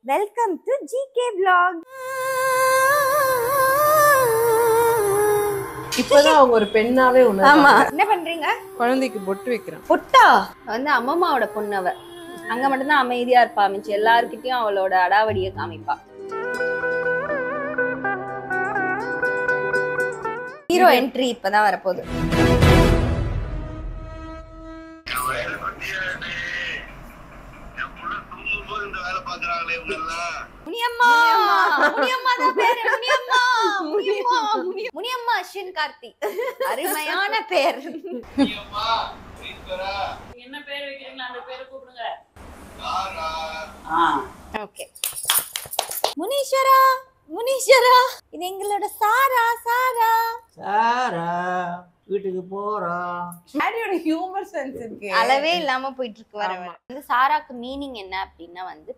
Welcome to GK Vlog. இப்பதான் அவங்க ஒரு பெண்ணாவே உணர்றாங்க. ஆமா. என்ன பண்றீங்க? குழந்தைக்கு பொட்டு வைக்கிறேன். பொட்டா? வந்து அம்மாவோட பொண்ணவ. அங்க மட்டும் தான் அமைதியா இருப்பா. மிச்ச எல்லார்கிட்டயும் அவளோட அடாவடியை காமிப்பா. ஹீரோ என்ட்ரி இப்பதான் வரப்போகுது. முனியம்மா அஸ்வின் கார்த்தி அருமையான பேர். என்ன பேர் வைக்கிறீங்களா அந்த பேரை கூப்பிடுங்க. ஓகே. முனீஸ்வரா முனீஸ்வரா இது எங்களோட சாரா. சாரா சாரா வீட்டுக்கு போறா. சாரியோட ஹியூமர் சென்ஸ் இருக்கு. அளவே இல்லாம போயிட்டு இருக்கு. வர வந்து சாராக்கு மீனிங் என்ன அப்படின்னா வந்து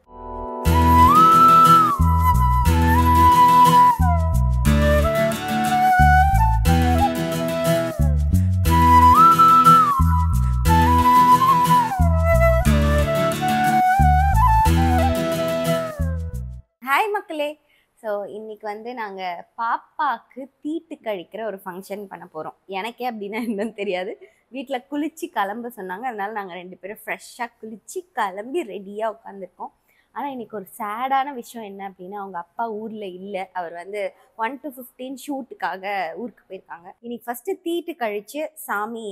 ஹாய் மக்களே. ஸோ இன்னைக்கு வந்து நாங்கள் பாப்பாவுக்கு தீட்டு கழிக்கிற ஒரு ஃபங்க்ஷன் பண்ண போகிறோம். எனக்கே அப்படின்னா என்னன்னு தெரியாது. வீட்டில் குளிச்சு கிளம்ப சொன்னாங்க. அதனால நாங்கள் 2 பேரும் ஃப்ரெஷ்ஷாக குளிச்சு கிளம்பி ரெடியாக உட்காந்துருக்கோம். ஆனால் இன்னைக்கு ஒரு சேடான விஷயம் என்ன அப்படின்னா, அவங்க அப்பா ஊரில் இல்லை. அவர் வந்து 1 to 15 ஷூட்டுக்காக ஊருக்கு போயிருக்காங்க. இன்னைக்கு ஃபஸ்ட்டு தீட்டு கழித்து சாமி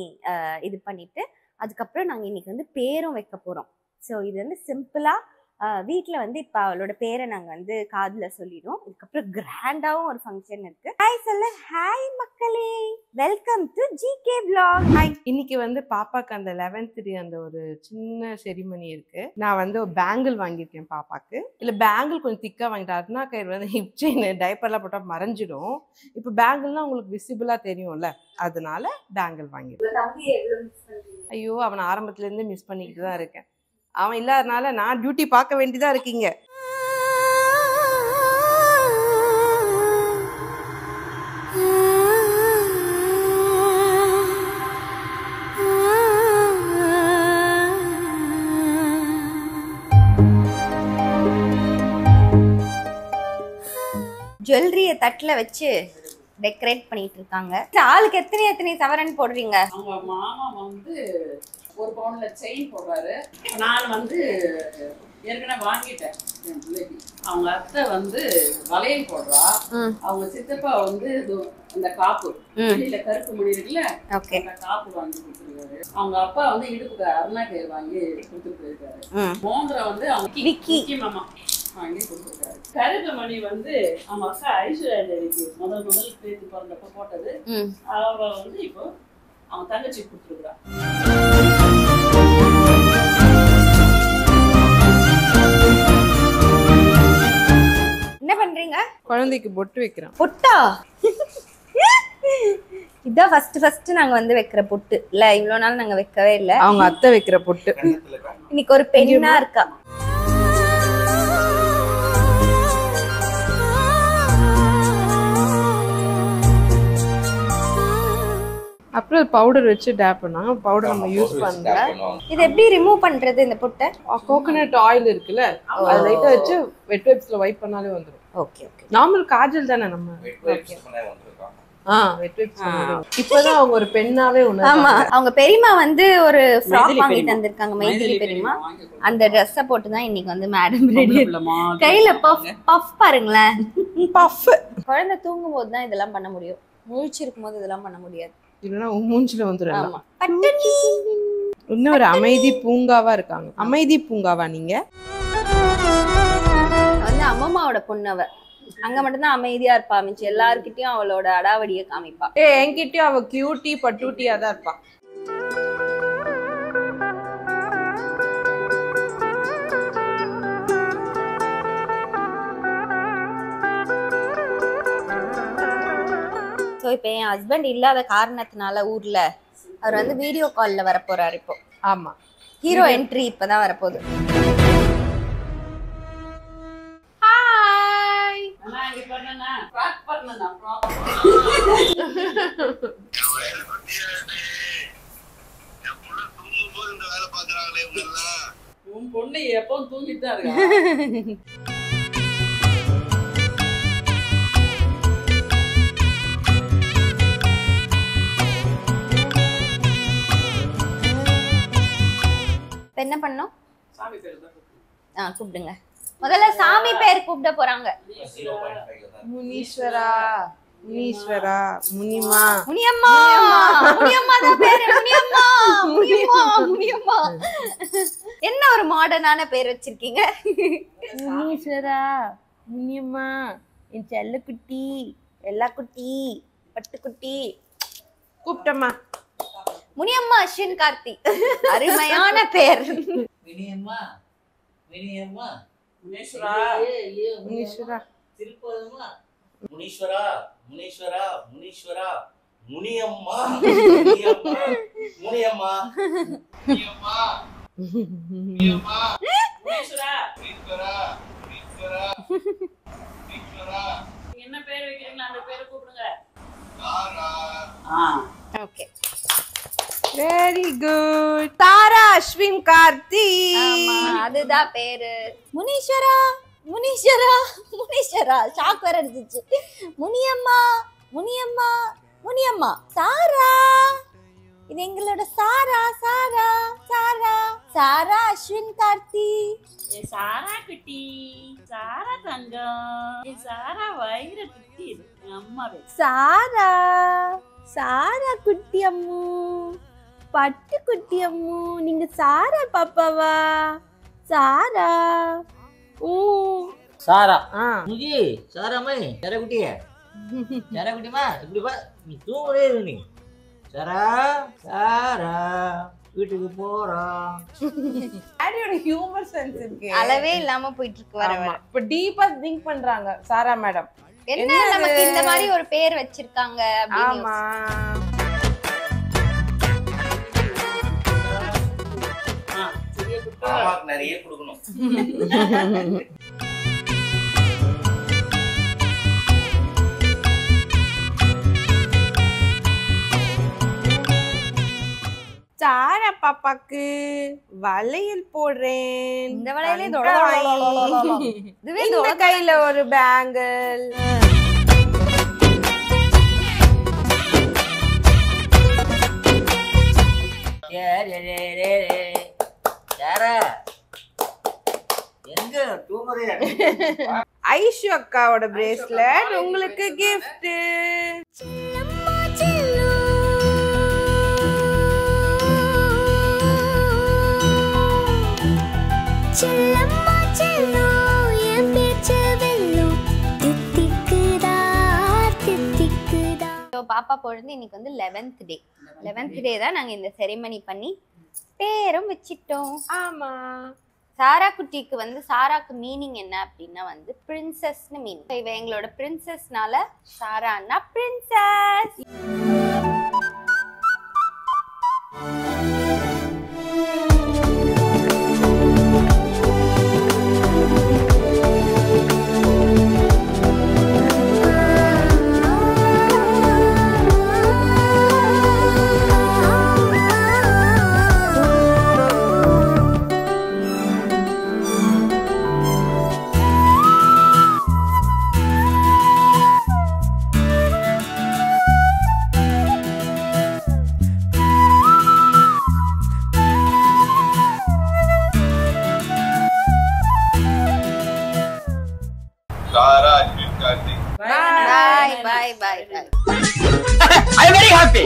இது பண்ணிவிட்டு அதுக்கப்புறம் நாங்கள் இன்னைக்கு வந்து பேரும் வைக்க போகிறோம். ஸோ இது வந்து சிம்பிளாக வீட்டில் வந்து இப்போ அவளோட பேரை நாங்கள் வந்து காதில் சொல்லிடுவோம். இதுக்கப்புறம் கிராண்டாகவும் ஒரு ஃபங்க்ஷன் இருக்கு. ஹாய் சொல்லு. ஹாய் மக்களே, welcome to GK Vlog. Hi. இன்னைக்கு வந்து பாப்பாக்கு அந்த 11th டே அந்த ஒரு சின்ன செரிமனி இருக்கு. நான் வந்து ஒரு பேங்கிள் வாங்கியிருக்கேன் பாப்பாக்கு. இல்லை பேங்கிள் கொஞ்சம் திக்காக வாங்கிட்டேன். அருணா கயிறு வந்து ஹிப் செயின் டைப்பர்லாம் போட்டால் மறைஞ்சிடும். இப்போ பேங்கிள்லாம் உங்களுக்கு விசிபிளாக தெரியும்ல, அதனால பேங்கிள் வாங்கியிருக்கேன். ஐயோ, அவனை ஆரம்பத்துலேருந்து மிஸ் பண்ணிக்கிட்டு தான் இருக்கேன். அவன் இல்லாதனால நான் டியூட்டி பார்க்க வேண்டியதா இருக்கீங்க. ஜுவல்லரியை தட்டில் வச்சு டெக்கரேட் பண்ணிட்டு இருக்காங்க. ஆளுக்கு எத்தனை சவரன் போடுறீங்க? அவங்க மாமா வந்து 1 பவுன்ல செயின் போடுறாரு. நான் வந்து ஏற்கனவே வாங்கிட்டேன் என் பிள்ளைக்கு. அவங்க அத்தை வந்து வளையல் போடுறா. அவங்க சித்தப்பா வந்து அந்த காப்பு வெளியில கருப்பு மணி இருக்குல்ல, அந்த காப்பு வாங்கி கொடுத்துருக்காரு. அவங்க அப்பா வந்து இடுப்புக்கு அருணா கயிறு வாங்கி கொடுத்துட்டு போயிருக்காரு. மோந்திரம் வந்து அவங்க விக்கி மாமா வாங்கி கொடுத்துருக்காரு. கருப்பு மணி வந்து அவங்க அக்கா ஐஸ்வர்யா தேவிக்கு முதல் பேத்தி பிறந்தப்ப போட்டது. அவ வந்து இப்போ அவங்க தங்கச்சி கொடுத்துருக்குறா. என்ன பண்றீங்க? குழந்தைக்கு பொட்டு வைக்கிறேன். பொட்டா? இதான் ஃபர்ஸ்ட் நாங்க வந்து வைக்கிற பொட்டு. இல்ல இவ்வளவு நாள் நாங்க வைக்கவே இல்ல. அவங்க அத்தை வைக்கிற பொட்டு. இன்னைக்கு ஒரு பெண்ணா இருக்கா. அப்புறம் பவுடர் வச்சு டேப் பண்ணாங்க. பவுடர் நம்ம யூஸ் பண்ணல. இது எப்படி ரிமூவ் பண்றது இந்த பொட்டை? கோகனட் ஆயில் இருக்குல்ல, அது லைட்டா வச்சு வெட் வைப்ஸ்ல வைப் பண்ணாலே வந்துரும். Okay okay. நார்மல் காஜல் தானே நம்ம. Wet wipes. இப்பதான் அவங்க ஒரு பெண்ணாவே உணர்றாங்க. ஆமா, அவங்க பெரியம்மா வந்து ஒரு ஃப்ராக் வாங்கி தந்திருக்காங்க. மைதிலி பெரியம்மா அந்த ட்ரெஸ்ஸ போட்டு தான் இன்னைக்கு வந்து மேடம் ரெடி. கையில பஃப் பாருங்களேன். பஃப். குழந்தை தூங்கும் போது தான் இதெல்லாம் பண்ண முடியும். முழிச்சிருக்கும் போது இதெல்லாம் பண்ண முடியாது. இல்லைன்னா மூஞ்சில வந்துடும். இன்னும் ஒரு அமைதி பூங்காவா இருக்காங்க. அமைதி பூங்காவா நீங்க? வந்து அம்மாவோட பொண்ணவ. அங்க மட்டும் தான் அமைதியா இருப்பா. மிச்ச எல்லார்கிட்டயும் அவளோட அடாவடியை காமிப்பா. என்கிட்டயும் அவ கியூட்டி பட்டூட்டியா தான் இருப்பா. ஸோ இப்போ என் ஹஸ்பண்ட் இல்லாத காரணத்தினால ஊர்ல அவர் வந்து வீடியோ கால்ல வர போறாரு இப்போ. ஆமா, ஹீரோ என்ட்ரி இப்பதான் வரப்போகுது. ஹாய். நான் இங்க பண்ணனா ஃப்ராக் பண்ணனா ஃப்ராக். தூங்கும்போது இந்த வேலை பாக்குறாங்களே இவங்க எல்லாம். உன் பொண்ணு எப்பவும் தூங்கிட்டு தான் இருக்கா. இப்ப என்ன பண்ணோம்? சாமி பேர் தான் கூப்பிடுங்க. முதல்ல சாமி பேர் கூப்பிட போறாங்க. முனீஸ்வரா, முனீஸ்வரா, முனிமா, முனியம்மா. முனியம்மா தான் பேரு. முனியம்மா, முனியம்மா, முனியம்மா. என்ன ஒரு மாடர்னான பேர் வச்சிருக்கீங்க? முனீஸ்வரா, முனியம்மா, என் செல்ல குட்டி, எல்லா குட்டி, பட்டுக்குட்டி. கூப்பிட்டம்மா. முனியம்மா அஸ்வின் கார்த்தி. அருமையான பேர். மினியம்மா, மினியம்மா, முனீஸ்வரா, முனீஸ்வரா, திருப்பதம்மா, முனீஸ்வரா, முனீஸ்வரா, முனீஸ்வரா, முனியம்மா, முனியம்மா, முனியம்மா, முனியம்மா, முனீஸ்வரா, என்ன பேர் வைக்கிறீங்களா அந்த பேரை கூப்பிடுங்க. Okay, very good. Tara Ashwin Karthi. ஆமா அதுதான் பேரு. முனீஸ்வரா, முனீஸ்வரா, முனீஸ்வரா. ஷாக் வேற இருந்துச்சு. முனியம்மா, முனியம்மா, முனியம்மா. சாரா, இது எங்களோட சாரா. சாரா, சாரா, சாரா அஸ்வின் கார்த்தி. ஏ சாரா குட்டி, சாரா தங்கம், ஏ சாரா வயிற குட்டி அம்மாவே. சாரா, சாரா குட்டி அம்மு, பட்டு குட்டி அம்மு. நீங்க சாரா பாப்பாவா? சாரா. சாரா, ஆ, முஜி, சாராமை, சரகுட்டிய, சரகுட்டிமா, இப்படி பா, நீ தூங்கவே இரு நீ. சாரா, சாரா, வீட்டுக்கு போறோம். டாடியோட ஹியூமர் சென்ஸ் இருக்கு. அளவே இல்லாம போயிட்டு இருக்கு வர வர. இப்ப டீப்பா திங்க் பண்றாங்க சாரா மேடம். என்ன நமக்கு இந்த மாதிரி ஒரு பேர் வச்சிருக்காங்க அப்படின்னு. ஆமா. மாமாக்கு நிறைய கொடுக்கணும். சாரா பாப்பாக்கு வளையல் போடுறேன். இந்த வளையலே இதுவே இந்த கையில ஒரு பேங்கிள். சாரா, எங்க தூங்குறே? ஐஷு அக்காவோட பிரேஸ்லெட் உங்களுக்கு கிஃப்ட். பாப்பா பொழுது இன்னைக்கு வந்து 11th டே. 11th டே தான் நாங்க இந்த செரிமனி பண்ணி பேரும் வச்சிட்டோம். ஆமா. சாரா குட்டிக்கு வந்து சாராக்கு மீனிங் என்ன அப்படின்னா வந்து பிரின்சஸ்னு மீனிங். இவ எங்களோட பிரின்சஸ்னால சாரான்னா princess. I am very happy.